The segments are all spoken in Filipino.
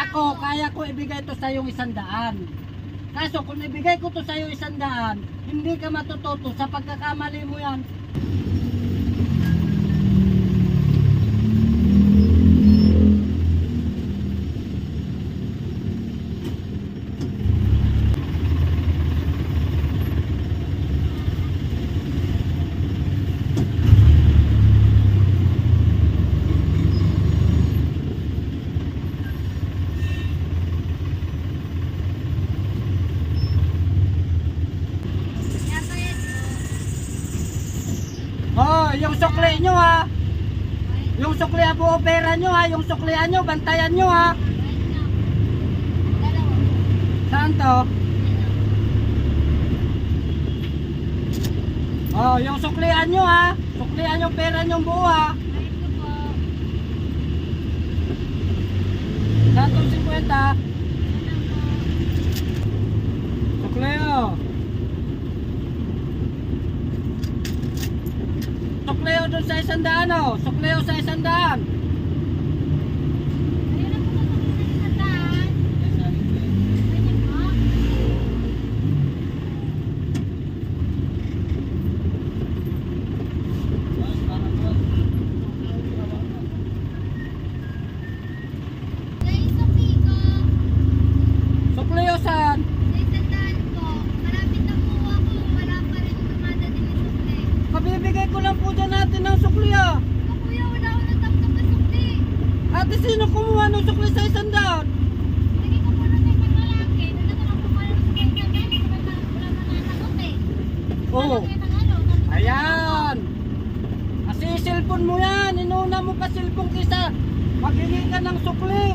Ako, kaya ko ibigay to sa yung 100. Kaso kung ibigay ko to sa iyo 100, hindi ka matututo sa pagkakamali mo yan. Oh, yung sukli nyo ha. Yung sukli abo opera nyo ha. Yung suklian nyo, bantayan nyo ha. Saan to? Oh, yung suklian nyo ha. Suklian yung pera nyo buo ha. Saan to 50? Sukleo. Sukleo doon sa 100 oh. Sukleo sa 100. Sukleo saan? Kabibigay ko lang po dyan natin ng sukli ah. Kuya, wala ako nataptap na sukli. Ate, sino kumuha ng sukli sa 100? Lagi ko muna sa isang lalaki. Nagtatanong ko pala sa ganyan. Wala manasagot eh. Oo. Wala kayo ng ano. Ayan. Kasi cellphone mo yan. Inuna mo pa cellphone kisa maghingi ka ng sukli.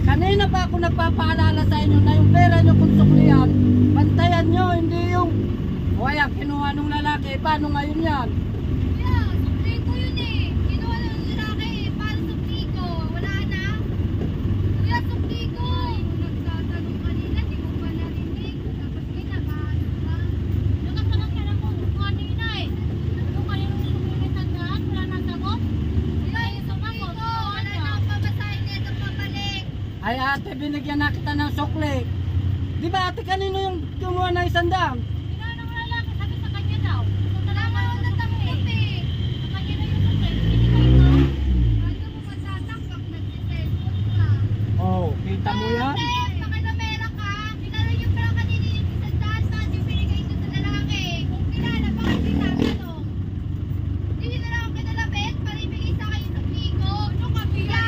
Kanina pa ako nagpapaalala sa inyo na yung pera nyo kung suklihan, bantayan nyo, hindi yung o ayan, kinuha nung lalaki. Paano ngayon yan? Kuya, sukli ko yun eh. Kinuha ng lalaki eh. Paano sukli ko? Wala na? Kuya, sukli ko. Nagtatanong kanina, di ko pa narinig. Tapos kinakaano ka. Nakatanong ka lang kung kanina eh. Kung kanina sukli na tandaan, wala na sagot. Kuya, yung sukli ko. Wala na akong pamasahin nito pabalik. Ay ate, binigyan na kita ng sukli. Di ba ate, kanino yung kumuha ng 100? Kinuha ng lalaki, sabi sa kanya daw. Wala na ako natanggap eh. Sa kanya na yung sukli. Binigay ko. Ano mo matatanggap? Nagsiselfon ka. Oh, kita mo yan? Pakinamera ka. Kilala niyo pala kanina yung 100 na yung binigay ko sa lalaki. Kung kilala, bakit tinatanong? Hindi na lang ako kinalapit para ibigay sa akin yung sukli ko. Ano ka, Pia?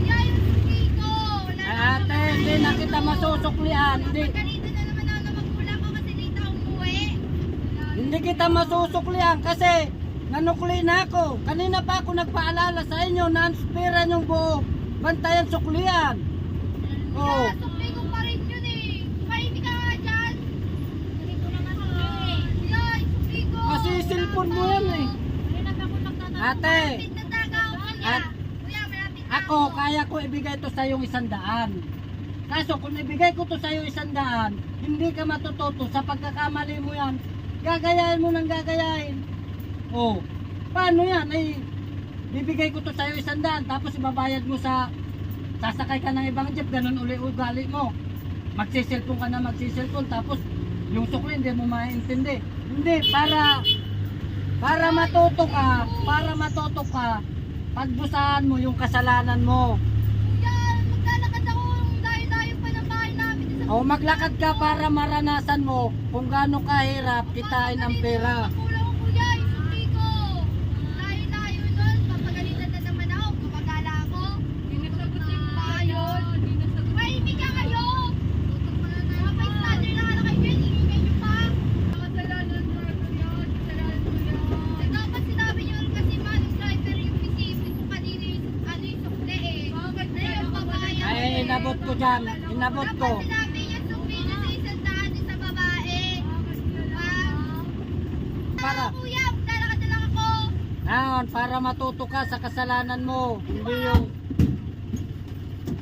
Pia yung sukli ko. Wala Ay na ate, naman hindi na kita masusuklihan. Ganito na naman ako ng magulang ko kasi dito ako umuwi. Hindi kita masusuklihan kasi nanukli na ako. Kanina pa ako nagpaalala sa inyo na ang pera nyong buo, bantayan suklihan. Oh. Kaya sukli ko pa rin yun eh. Pahingi ka nga dyan. Sukli ko naman sukli eh. Kaya sukli ko. Kasi cellphone mo yan eh. Malapit ako nagtatanong. Ate. Malapit na tagaw. At- Kuya, malapit na Ako, kaya ko ibigay to sa yung 100. Kaso kung ibigay ko to sa iyo 100, hindi ka matututo sa pagkakamali mo yan. Gagayahin mo ng gagayahin. Oh, paano yan? Ay, bibigay ko to sa iyo 100, tapos ibabayad mo sa sasakay ka ng ibang jeep, ganun uli ugali mo. Magsiselfon ka na magsiselfon, tapos yung sukli hindi mo maintindihan. Hindi, para matuto ka, pagdusahan mo yung kasalanan mo. Kuya, maglalakad ako. Layo-layo pa ng bahay namin. O maglakad ka para maranasan mo kung gaano kahirap kitain ang pera. Kulang ko kuya, yung sukli ko. Layo-layo nun. Papagalitan na naman ako. Gumagala ako. Hindi nasagot yung bayon. Mahimik ka kayo. Kapag standard na ka na kayo yun, ingingay nyo pa. Kasalanan mo yun. Kasalanan mo yun. Dapat sinabi nyo kasi manong driver yung isipin kung kanino yung sukli eh. Bakit na yung babayan? Ay, inabot ko dyan. Inabot ko. Dapat sinabi niya sukli na sa 100 sa babae. Para, Kuya, maglalakad na lang ako. para matuto ka sa kasalanan mo. Hindi yung